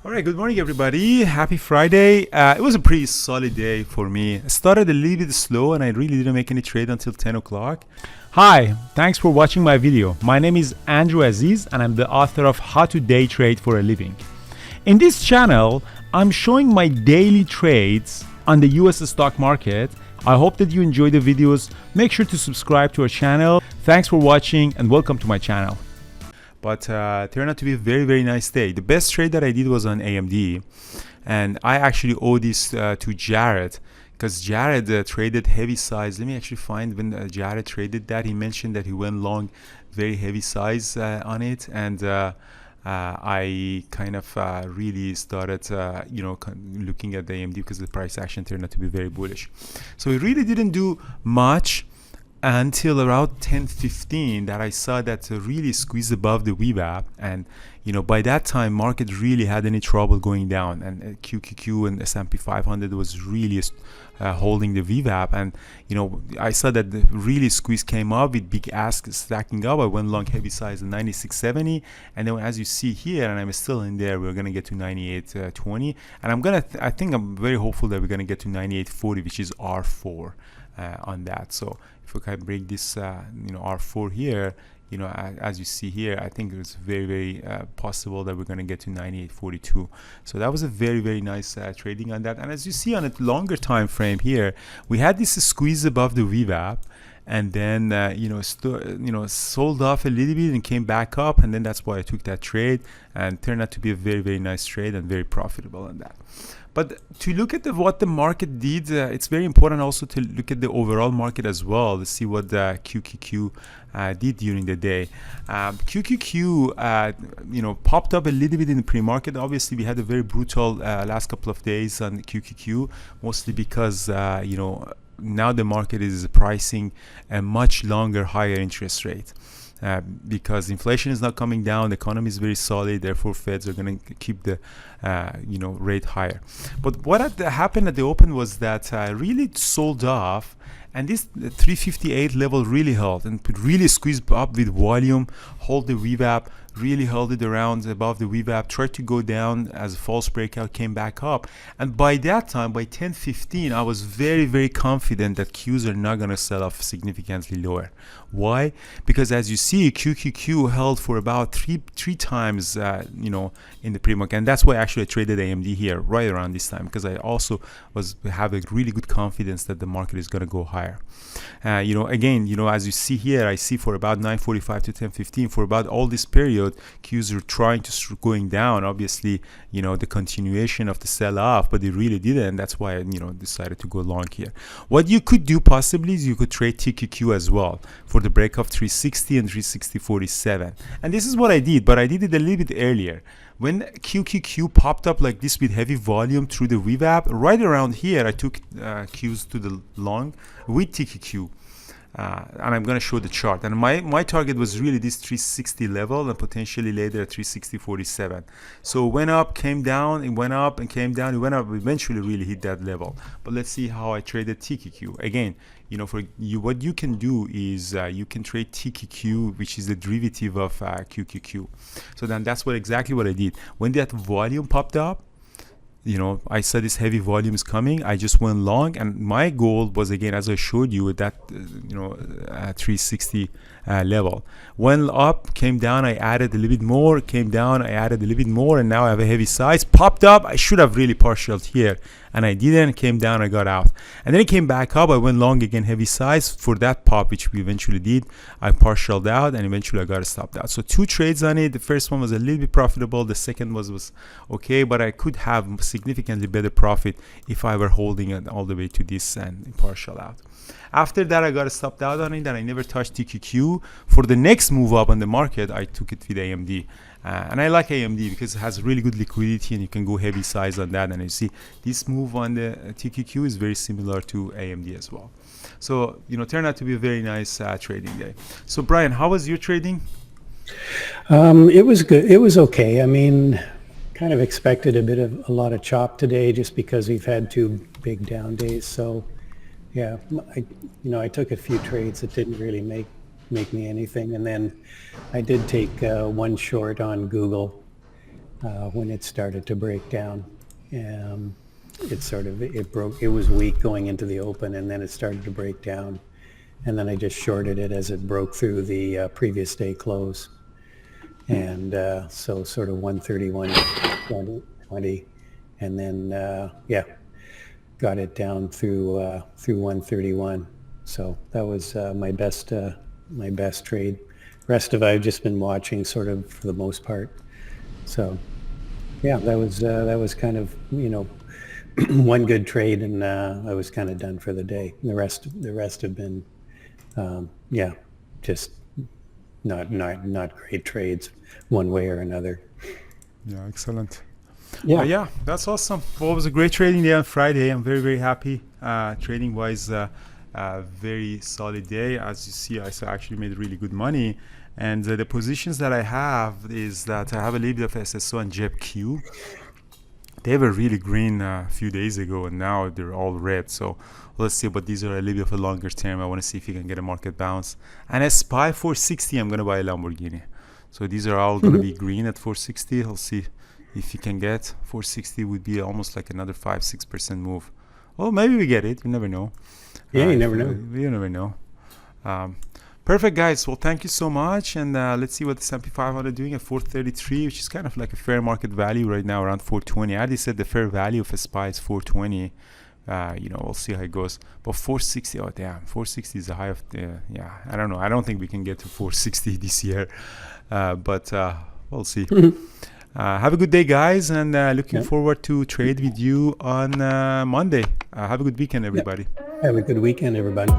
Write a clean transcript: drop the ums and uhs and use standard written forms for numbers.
All right, good morning, everybody. Happy Friday. It was a pretty solid day for me. I started a little bit slow and I really didn't make any trade until 10 o'clock. Hi, thanks for watching my video. My name is Andrew Aziz and I'm the author of How to Day Trade for a Living. In this channel, I'm showing my daily trades on the US stock market. I hope that you enjoy the videos. Make sure to subscribe to our channel. Thanks for watching and welcome to my channel. But turned out to be a very, very nice day. The best trade that I did was on AMD. And I actually owe this to Jared, because Jared traded heavy size. Let me actually find when Jared traded that. He mentioned that he went long very heavy size on it. And I kind of really started, looking at the AMD because the price action turned out to be very bullish. So it really didn't do much until around 10:15 that I saw that really squeeze above the VWAP, and by that time market really had any trouble going down, and QQQ and S&P 500 was really holding the VWAP, and I saw that the really squeeze came up with big ask stacking up. I went long heavy size at 96.70, and then as you see here, and I'm still in there, we're gonna get to 98.20, and I think I'm very hopeful that we're gonna get to 98.40, which is R4 on that. So if we can break this R4 here, as you see here, I think it's very, very possible that we're going to get to 98.42. So that was a very, very nice trading on that. And as you see on a longer time frame here, we had this squeeze above the VWAP, and then sold off a little bit and came back up, and then that's why I took that trade, and turned out to be a very, very nice trade and very profitable on that. But to look at what the market did, it's very important also to look at the overall market as well to see what the QQQ did during the day. QQQ, popped up a little bit in the pre-market. Obviously, we had a very brutal last couple of days on QQQ, mostly because now the market is pricing a much longer, higher interest rate. Because inflation is not coming down, the economy is very solid, therefore Feds are going to keep the rate higher. But what happened at the open was that really sold off, and this 358 level really held and really squeezed up with volume, hold the VWAP, really held it around above the VWAP, tried to go down as a false breakout, came back up. And by that time, by 10:15, I was very, very confident that Qs are not going to sell off significantly lower. Why? Because as you see, QQQ held for about three times, in the pre-market. And that's why actually I traded AMD here right around this time, because I also have a really good confidence that the market is going to go higher. Again, as you see here, I see for about 9:45 to 10:15, for about all this period, Qs are trying to going down. Obviously, the continuation of the sell-off, but it really didn't. And that's why I, decided to go long here. What you could do possibly is you could trade TQQ as well for the break of 360 and 360.47. And this is what I did, but I did it a little bit earlier. When QQQ popped up like this with heavy volume through the VWAP, right around here, I took Qs to the long with TQQ. And I'm going to show the chart, and my target was really this 360 level and potentially later at 360.47. So it went up, came down, it went up and came down, it went up, eventually really hit that level. But let's see how I traded TQQ. Again, for you, what you can do is you can trade TQQ, which is the derivative of QQQ. So then that's exactly what I did. When that volume popped up, I saw this heavy volume is coming. I just went long, and my goal was, again, as I showed you, at that 360 level. Went up, came down, I added a little bit more, came down, I added a little bit more, and now I have a heavy size. Popped up, I should have really partialed here, and I didn't. Came down, I got out. And then it came back up, I went long again, heavy size. For that pop, which we eventually did, I partialed out, and eventually I got stopped out. So 2 trades on it. The first one was a little bit profitable, the second was okay, but I could have significantly better profit if I were holding it all the way to this and partial out. After that, I got stopped out on it, and I never touched TQQ. For the next move up on the market, I took it with AMD. And I like AMD because it has really good liquidity, and you can go heavy size on that. And you see this move on the TQQ is very similar to AMD as well. So, turned out to be a very nice trading day. So, Brian, how was your trading? It was good. It was okay. I mean, kind of expected a lot of chop today just because we've had 2 big down days. So, yeah, I took a few trades that didn't really make me anything, and then I did take one short on Google, when it started to break down. It broke. It was weak going into the open, and then it started to break down, and then I just shorted it as it broke through the previous day close, and so sort of 131.20, and then got it down through 131. So that was my best trade. Rest of I've just been watching sort of for the most part. So yeah, that was kind of, one good trade, and I was kind of done for the day. The rest have been just not great trades one way or another. Yeah, excellent. Yeah. Yeah, that's awesome. Well, it was a great trading day on Friday. I'm very, very happy. Trading wise, very solid day. As you see, I actually made really good money. And the positions that I have is that I have a little bit of SSO and JEPQ. They were really green a few days ago, and now they're all red. So let's see, but these are a little bit of a longer term. I want to see if you can get a market bounce. And at SPY 460, I'm going to buy a Lamborghini. So these are all going to be green at 460. I'll see if you can get 460. Would be almost like another 5-6% move. Well, maybe we get it. You never know. Yeah, you never know. You never know. Perfect, guys. Well, thank you so much, and let's see what the S&P 500 doing at 433, which is kind of like a fair market value right now, around 420. I already said the fair value of a SPY is 420. We'll see how it goes. But 460, oh damn, 460 is the high of the, I don't know. I don't think we can get to 460 this year, but we'll see. Have a good day, guys, and looking forward to trade with you on Monday. Have a good weekend, everybody. Have a good weekend, everybody.